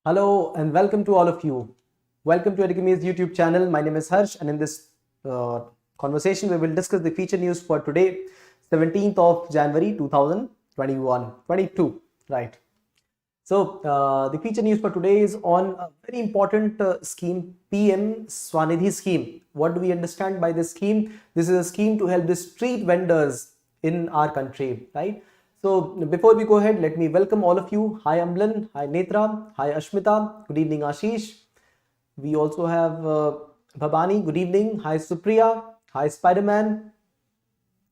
Hello and welcome to all of you. Welcome to Edukemy's YouTube channel. My name is Harsh, and in this conversation, we will discuss the feature news for today, 17th of January 2021 22. Right. So, the feature news for today is on a very important scheme, PM SVANidhi scheme. What do we understand by this scheme? This is a scheme to help the street vendors in our country, right? So before we go ahead, let me welcome all of you. Hi Amlan, hi Netra, hi Ashmita, good evening Ashish. We also have Bhabani, good evening. Hi Supriya, hi Spider-Man.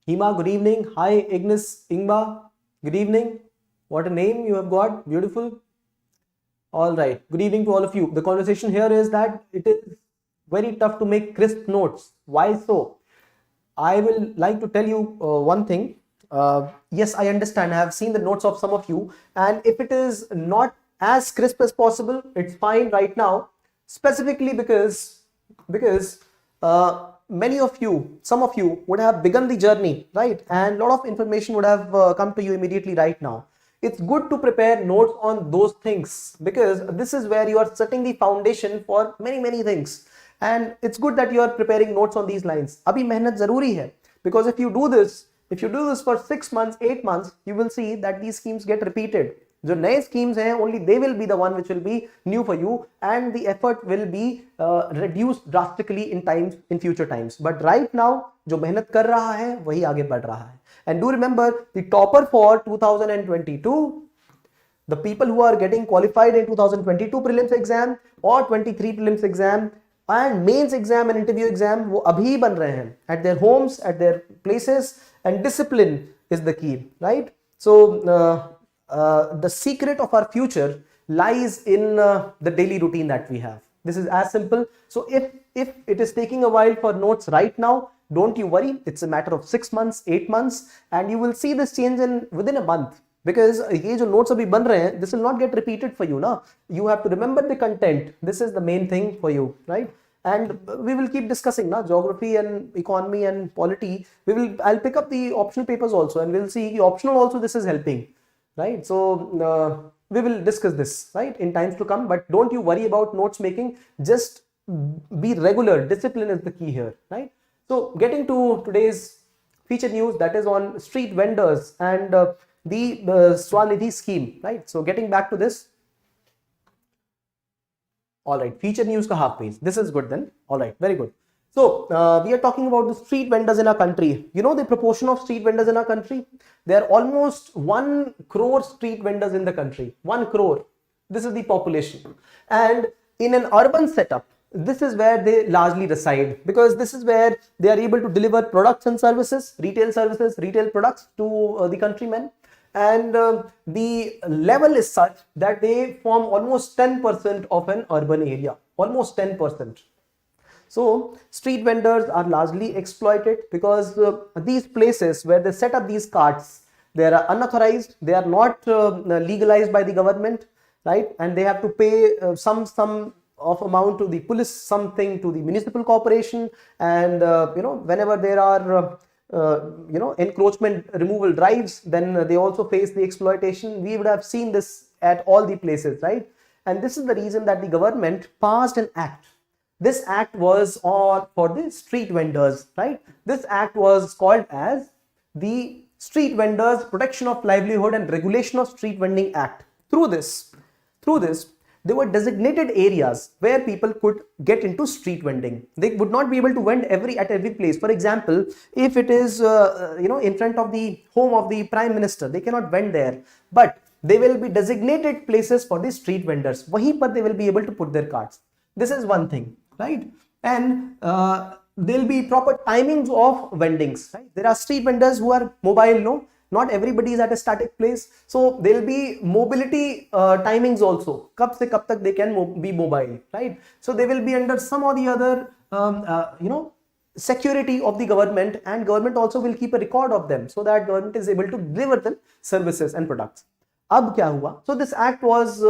Hima, good evening. Hi Ignis Ingba, good evening. What a name you have got, beautiful. All right, good evening to all of you. The conversation here is that it is very tough to make crisp notes. Why so? I will like to tell you one thing. Yes, I understand. I have seen the notes of some of you, and if it is not as crisp as possible, it's fine right now. Specifically because many of you, some of you would have begun the journey, right? And a lot of information would have come to you immediately right now. It's good to prepare notes on those things because this is where you are setting the foundation for many things. And it's good that you are preparing notes on these lines. Abhi mehnat zaruri hai, because if you do this for 6 months, 8 months, you will see that these schemes get repeated. जो नए schemes हैं, only they will be the one which will be new for you, and the effort will be reduced drastically in future times. But right now, जो मेहनत कर रहा है वही आगे बढ़ रहा है. And do remember, the topper for 2022, the people who are getting qualified in 2022 prelims exam or 23 prelims exam and mains exam and interview exam, वो अभी बन रहे हैं at their homes, at their places, and discipline is the key, right? So the secret of our future lies in the daily routine that we have. This is as simple. So if it is taking a while for notes right now, don't you worry. It's a matter of 6 months, 8 months, and you will see this change in within a month. Because ये जो notes अभी बन रहे हैं, this will not get repeated for you, ना? You have to remember the content. This is the main thing for you, right? And we will keep discussing na geography and economy and polity. I'll pick up the optional papers also, and we'll see the optional also. This is helping, right? So we will discuss this, right, in times to come. But don't you worry about notes making. Just be regular. Discipline is the key here, right? So getting to today's feature news, that is on street vendors and the SVANidhi scheme, right? So getting back to this. All right, feature news ka half page. This is good then. All right, very good. So we are talking about the street vendors in our country. You know the proportion of street vendors in our country? There are almost 1 crore street vendors in the country. 1 crore. This is the population. And in an urban setup, this is where they largely reside, because this is where they are able to deliver products and services, retail products to the countrymen. And the level is such that they form almost 10% of an urban area, almost 10%. So street vendors are largely exploited because these places where they set up these carts, they are unauthorized, they are not legalized by the government, right? And they have to pay some of amount to the police, something to the municipal corporation, and whenever there are encroachment removal drives, then they also face the exploitation. We would have seen this at all the places, right? And this is the reason that the government passed an act. This act was for the street vendors, right? This act was called as the Street Vendors Protection of Livelihood and Regulation of Street Vending Act. Through this, there were designated areas where people could get into street vending. They would not be able to vend at every place. For example, if it is in front of the home of the Prime Minister, they cannot vend there. But they will be designated places for the street vendors. Wahi par they will be able to put their carts. This is one thing, right? And there will be proper timings of vendings, right? There are street vendors who are mobile, no? Not everybody is at a static place, so there will be mobility timings also. Kab se kab tak they can be mobile, right? So they will be under some or the other security of the government, and government also will keep a record of them so that government is able to deliver them services and products. Ab kya hua? So this act was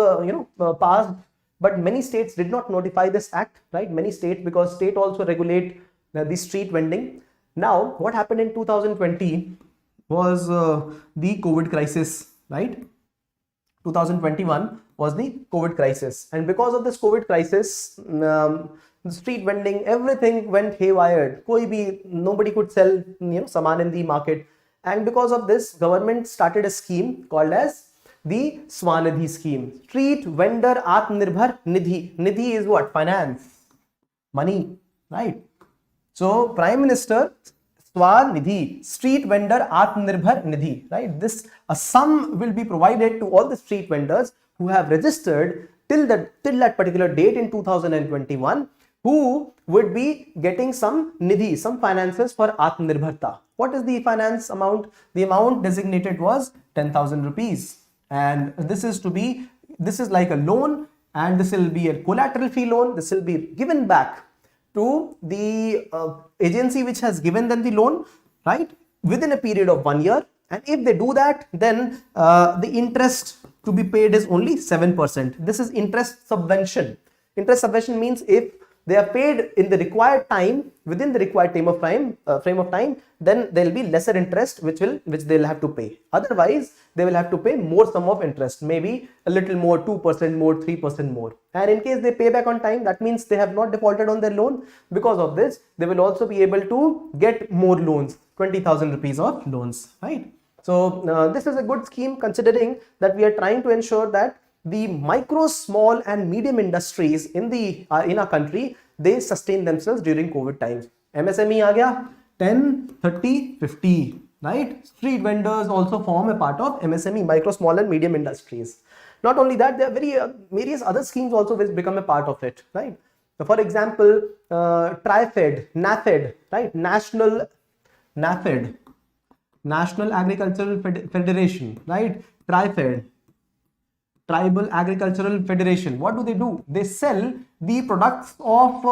passed, but many states did not notify this act, right? Many states, because state also regulate the street vending. Now what happened in 2020 was the COVID crisis, right? 2021 was the COVID crisis, and because of this COVID crisis, the street vending, everything went haywire. Nobody could sell saman in the market, and because of this, government started a scheme called as the SVANidhi scheme, Street Vendor Atmanirbhar Nidhi. Nidhi is what? Finance, money, right? So Prime Minister SVANidhi, Street Vendor Atmanirbhar Nidhi, right? A sum will be provided to all the street vendors who have registered till that particular date in 2021, who would be getting some nidhi, some finances for Atmanirbharta. What is the finance amount? The amount designated was 10,000 rupees. And this is like a loan, and this will be a collateral free loan. This will be given back to the agency which has given them the loan, right, within a period of 1 year. And if they do that, then the interest to be paid is only 7%. This is interest subvention. Interest subvention means if they are paid in the required time, within the required frame of time, then there will be lesser interest which they'll have to pay. Otherwise, they will have to pay more sum of interest, maybe a little more, 2% more, 3% more. And in case they pay back on time, that means they have not defaulted on their loan. Because of this, they will also be able to get more loans, 20,000 rupees of loans, right? So this is a good scheme, considering that we are trying to ensure that the micro, small and medium industries in our country, they sustain themselves during COVID times. MSME aa gaya, 10, 30, 50, right? Street vendors also form a part of MSME, micro, small and medium industries. Not only that, there are various other schemes also which become a part of it, right? So for example, NAFED, right? National Agricultural Federation, right? Tribal Agricultural Federation. What do? They sell the products of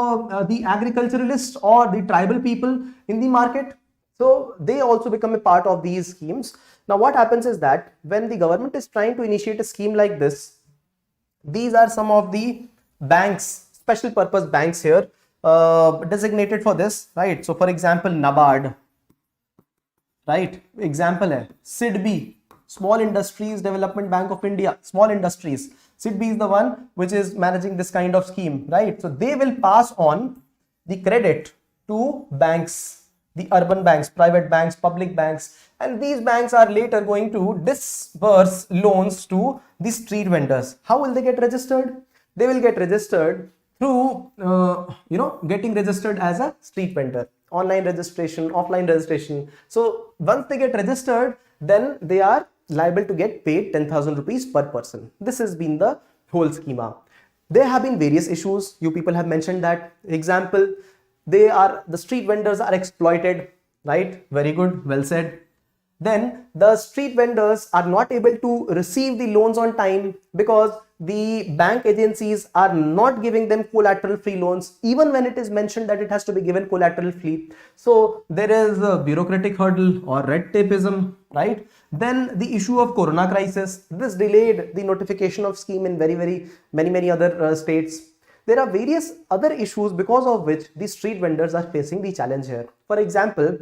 the agriculturalists or the tribal people in the market. So they also become a part of these schemes. Now what happens is that when the government is trying to initiate a scheme like this, these are some of the banks, special purpose banks here, designated for this, right? So for example, NABARD, right? Example hai SIDBI, Small Industries Development Bank of India, small industries. SIDBI is the one which is managing this kind of scheme, right? So they will pass on the credit to banks, the urban banks, private banks, public banks, and these banks are later going to disburse loans to the street vendors. How will they get registered? They will get registered through, getting registered as a street vendor. Online registration, offline registration. So once they get registered, then they are liable to get paid 10,000 rupees per person. This has been the whole schema. There have been various issues. You people have mentioned that. Example, the street vendors are exploited, right? Very good, well said. Then the street vendors are not able to receive the loans on time because the bank agencies are not giving them collateral free loans, even when it is mentioned that it has to be given collateral free. So there is a bureaucratic hurdle or red tapeism, right? Then the issue of corona crisis, this delayed the notification of scheme in many other states. There are various other issues because of which the street vendors are facing the challenge here. For example,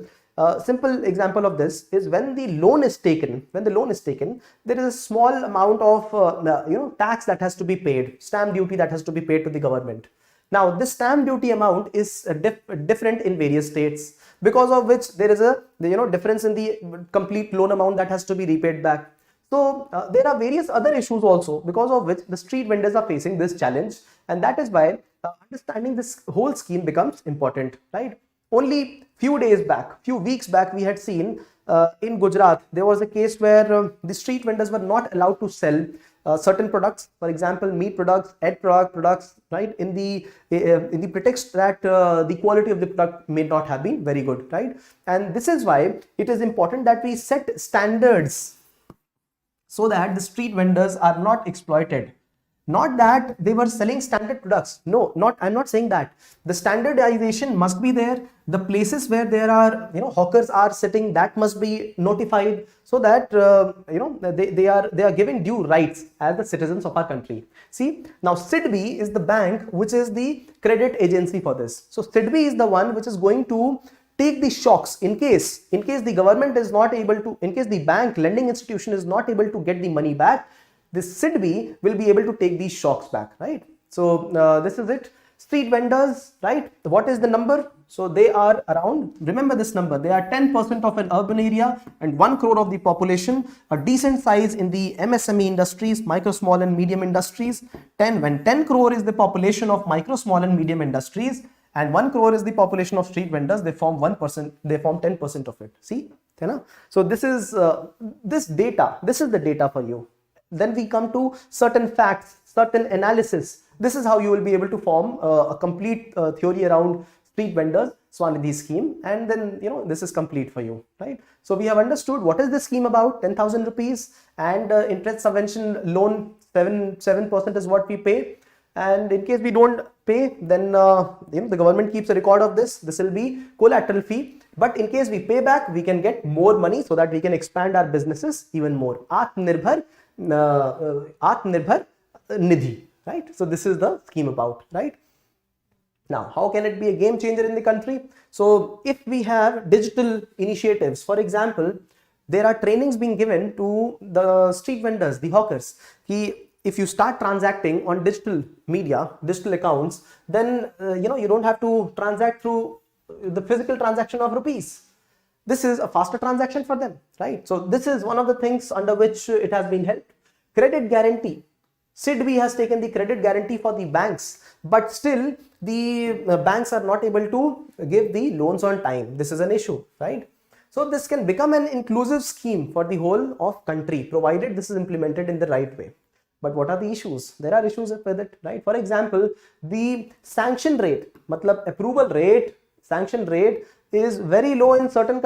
simple example of this is when the loan is taken, there is a small amount of tax that has to be paid, stamp duty that has to be paid to the government. Now this stamp duty amount is different in various states, because of which there is a difference in the complete loan amount that has to be repaid back. So there are various other issues also because of which the street vendors are facing this challenge, and that is why understanding this whole scheme becomes important, right? Only few weeks back, we had seen in Gujarat, there was a case where the street vendors were not allowed to sell certain products, for example, meat products, egg products, right? In the pretext that the quality of the product may not have been very good, right? And this is why it is important that we set standards so that the street vendors are not exploited. Not that they were selling standard products. No, I'm not saying that. The standardization must be there. The places where there are, hawkers are sitting, that must be notified so that, they are giving due rights as the citizens of our country. See, now SIDBI is the bank which is the credit agency for this. So SIDBI is the one which is going to take the shocks in case the government is not able to, in case the bank lending institution is not able to get the money back. this SIDBI will be able to take these shocks back, right? So this is it. Street vendors, right? What is the number? So they are around, remember this number, they are 10% of an urban area and 1 crore of the population, a decent size in the MSME industries, micro, small and medium industries. When 10 crore is the population of micro, small and medium industries and 1 crore is the population of street vendors, they form 1%, they form 10% of it. See? So this is this data, this is the data for you. Then we come to certain facts, certain analysis. This is how you will be able to form a complete theory around street vendors SVANidhi scheme, and then this is complete for you, right? So we have understood what is this scheme about. 10,000 rupees and interest subvention loan 7% is what we pay, and in case we don't pay, then the government keeps a record of this. This will be collateral fee, but in case we pay back, we can get more money so that we can expand our businesses even more. Atmanirbhar Nidhi, right? So this is the scheme about, right? Now, how can it be a game changer in the country? So if we have digital initiatives, for example, there are trainings being given to the street vendors, the hawkers. If you start transacting on digital media, digital accounts, then you don't have to transact through the physical transaction of rupees. This is a faster transaction for them, right? So this is one of the things under which it has been helped. Credit guarantee. SIDBI has taken the credit guarantee for the banks, but still the banks are not able to give the loans on time. This is an issue, right? So this can become an inclusive scheme for the whole of country, provided this is implemented in the right way. But what are the issues? There are issues with it, right? For example, the sanction rate, approval rate, sanction rate is very low in certain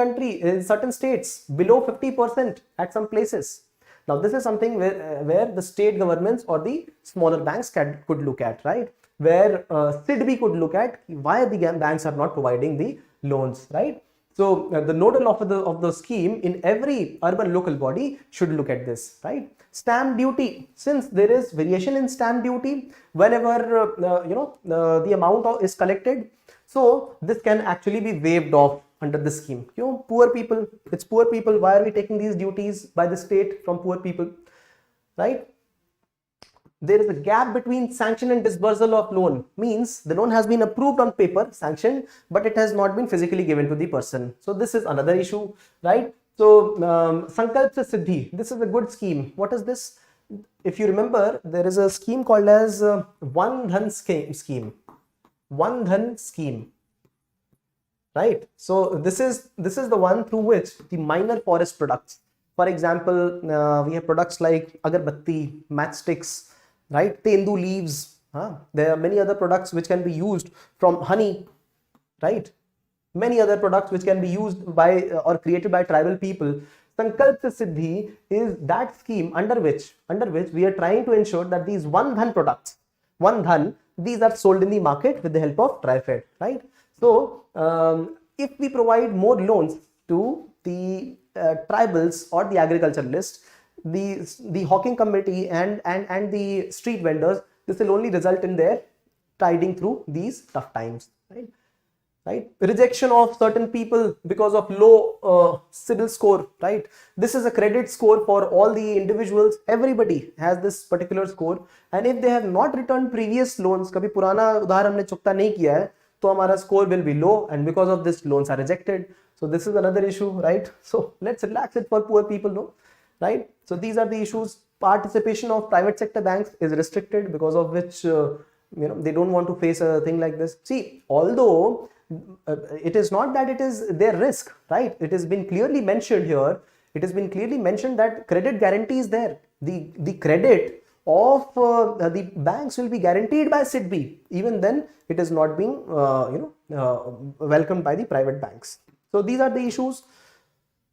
certain states, below 50% at some places. Now, this is something where the state governments or the smaller banks could look at, right? Where SIDBI could look at why the banks are not providing the loans, right? So the nodal of the scheme in every urban local body should look at this, right? Stamp duty, since there is variation in stamp duty whenever the amount is collected, so this can actually be waived off under the scheme. Poor people, it's poor people. Why are we taking these duties by the state from poor people, right? There is a gap between sanction and disbursal of loan, means the loan has been approved on paper, sanctioned, but it has not been physically given to the person. So this is another issue, right? So Sankalp Se Siddhi, this is a good scheme. What is this? If you remember, there is a scheme called as One Dhan scheme. One Dhan scheme. Right, so this is the one through which the minor forest products, for example, we have products like agarbatti, matchsticks, right, tendu leaves. There are many other products which can be used from honey, right? Many other products which can be used by or created by tribal people. Sankalp Se Siddhi is that scheme under which we are trying to ensure that these One Dhan products, these are sold in the market with the help of TriFed, right? So, if we provide more loans to the tribals or the agriculturalists, the hawking committee and the street vendors, this will only result in their tiding through these tough times, right? Rejection of certain people because of low CIBIL score, right? This is a credit score for all the individuals. Everybody has this particular score, and if they have not returned previous loans, कभी पुराना उधार हमने चुकता नहीं किया है, तो हमारा score will be low, and because of this loans are rejected. So this is another issue, right? So let's relax it for poor people, no, right? So these are the issues. Participation of private sector banks is restricted, because of which they don't want to face a thing like this. See, although it is not that it is their risk, right? It has been clearly mentioned here. It has been clearly mentioned that credit guarantee is there. The credit of the banks will be guaranteed by SIDBI. Even then, it is not being welcomed by the private banks. So these are the issues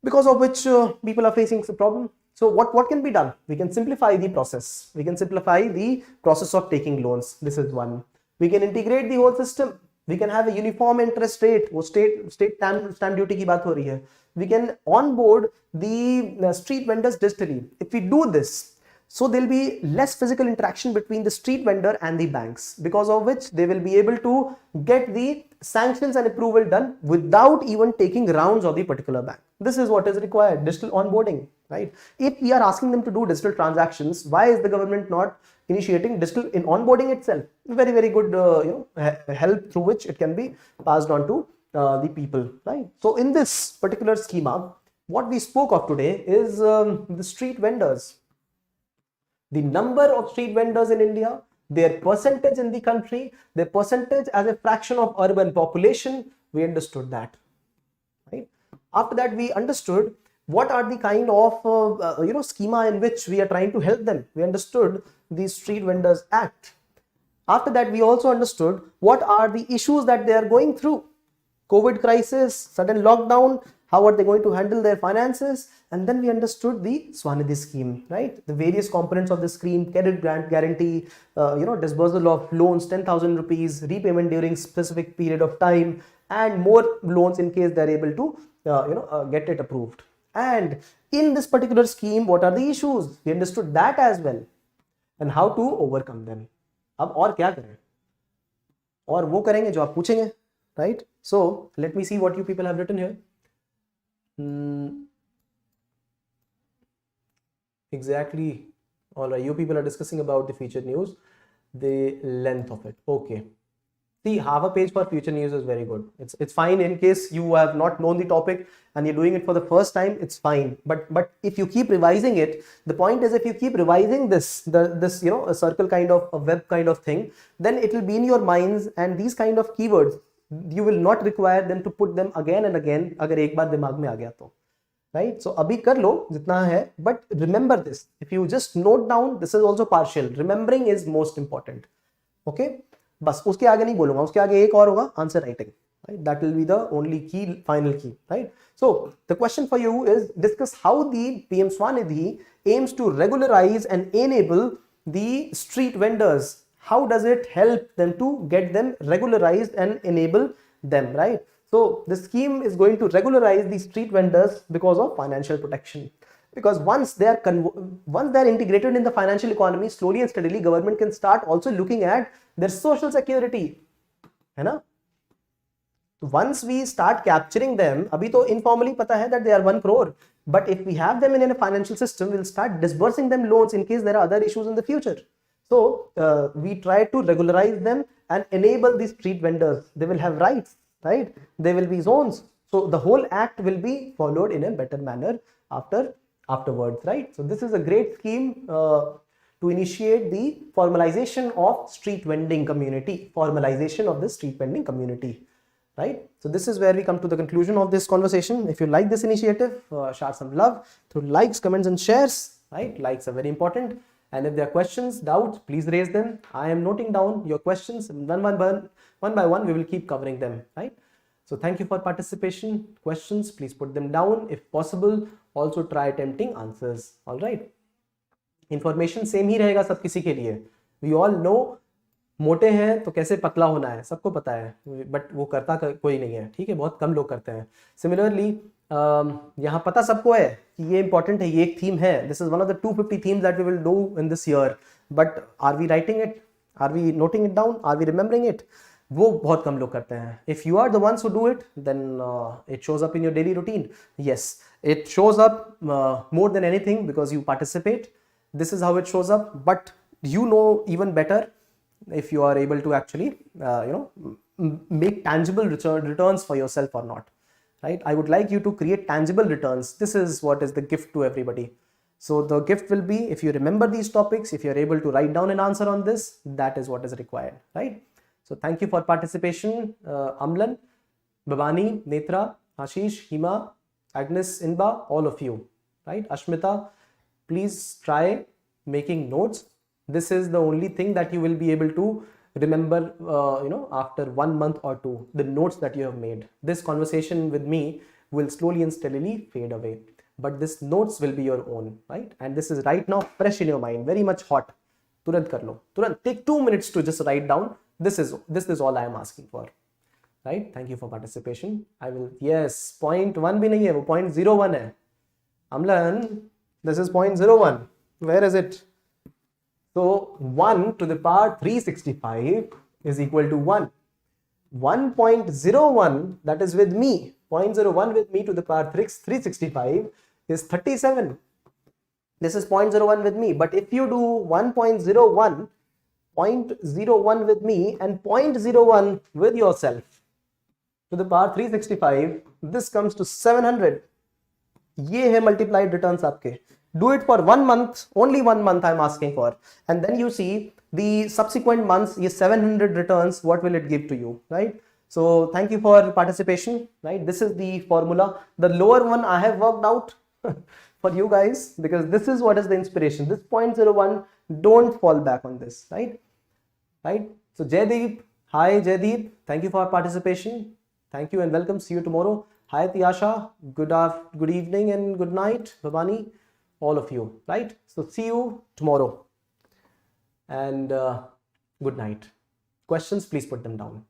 because of which people are facing the problem. So what can be done? We can simplify the process. We can simplify the process of taking loans. This is one. We can integrate the whole system. We can have a uniform interest rate. वो state stamp duty की बात हो रही है. We can onboard the street vendors digitally. If we do this, So there'll be less physical interaction between the street vendor and the banks, because of which they will be able to get the sanctions and approval done without even taking rounds of the particular bank. This is what is required, digital onboarding, right? If we are asking them to do digital transactions, why is the government not initiating digital in onboarding itself? Very, very good help through which it can be passed on to the people, right? So in this particular schema, what we spoke of today is the street vendors. The number of street vendors in India, their percentage in the country, their percentage as a fraction of urban population, we understood that, right? After that, we understood what are the kind of schema in which we are trying to help them. We understood the Street Vendors Act. After that, we also understood what are the issues that they are going through. COVID crisis, sudden lockdown, how are they going to handle their finances? And then we understood the SVANidhi scheme, right? The various components of the scheme: credit grant guarantee, disbursal of loans, 10,000 rupees, repayment during specific period of time, and more loans in case they're able to get it approved. And in this particular scheme, what are the issues? We understood that as well, and how to overcome them. अब और क्या करें? और वो करेंगे जो आप पूछेंगे, right? So let me see what you people have written here. Exactly. All right, you people are discussing about the featured news, the length of it. Okay. See, half a page for future news is very good. It's fine in case you have not known the topic and you're doing it for the first time. It's fine. But if you keep revising it, the point is, if you keep revising this a circle kind of a web kind of thing, then it will be in your minds, and these kind of keywords you will not require them to put them again and again. अगर एक बार दिमाग में आ गया तो, right? So अभी कर लो जितना है, but remember this. If you just note down, this is also partial. Remembering is most important. Okay? बस उसके आगे नहीं बोलूंगा, उसके आगे एक और होगा, answer writing. Right? That will be the only key, final key. Right? So the question for you is, discuss how the PM SVANidhi aims to regularize and enable the street vendors. How does it help them to get them regularized and enable them, right? So the scheme is going to regularize the street vendors because of financial protection. Because once they are integrated in the financial economy, slowly and steadily, government can start also looking at their social security, है ना? Once we start capturing them, अभी तो informally पता है that they are 1 crore, but if we have them in a financial system, we'll start disbursing them loans in case there are other issues in the future. So we try to regularize them and enable these street vendors. They will have rights, right? There will be zones. So the whole act will be followed in a better manner afterwards, right? So this is a great scheme to initiate the formalization of street vending community, formalization of the street vending community, right? So this is where we come to the conclusion of this conversation. If you like this initiative, share some love through likes, comments and shares, right? Likes are very important. And if there are questions, doubts, please raise them. I am noting down your questions, and one by one we will keep covering them, right? So thank you for participation. Questions, please put them down. If possible, also try attempting answers. All right. Information same ही रहेगा सब किसी के लिए. We all know मोटे हैं तो कैसे पतला होना है, सबको पता है, बट वो करता कोई नहीं है, ठीक है, बहुत कम लोग करते हैं. सिमिलरली यहाँ पता सबको है कि ये इंपॉर्टेंट है, ये एक थीम है. This is one of the 250 themes that we will do in this year, but are we writing it, are we noting it down, are we remembering it? वो बहुत कम लोग करते हैं. If you are the ones who do it, then it shows up in your daily routine. Yes, it shows up more than anything because you participate. This is how it shows up, but you know even better if you are able to actually make tangible returns for yourself or not, right? I would like you to create tangible returns. This is what is the gift to everybody. So the gift will be, if you remember these topics, if you're able to write down an answer on this, that is what is required, right? So thank you for participation. Amlan, Babani, Netra, Ashish, Hima, Agnes, Inba, all of you, right? Ashmita, please try making notes. This is the only thing that you will be able to remember, after 1 month or 2, the notes that you have made. This conversation with me will slowly and steadily fade away, but this notes will be your own, right? And this is right now fresh in your mind, very much hot. Turant kar lo, turant take 2 minutes to just write down. This is all I am asking for, right? Thank you for participation. I will, yes, 0.1 bhi nahi hai, wo 0.01 hai. Amlan, this is 0.01. Where is it? So 1 to the power 365 is equal to 1. 1.01, that is with me, 0.01 with me to the power 365 is 37. This is 0.01 with me. But if you do 1.01, 0.01 with me and 0.01 with yourself to the power 365, this comes to 700. ये है multiplied returns आपके. Do it for 1 month, only 1 month I'm asking for, and then you see the subsequent months, ये 700 returns, what will it give to you, right? So thank you for participation, right? This is the formula. The lower one I have worked out for you guys, because this is what is the inspiration. This 0.01, don't fall back on this, right? Right? So Jaydeep, hi Jaydeep, thank you for participation. Thank you and welcome. See you tomorrow. Hi Tiyasha, good evening and good night. Bhavani, all of you, right? So see you tomorrow and good night. Questions, please put them down.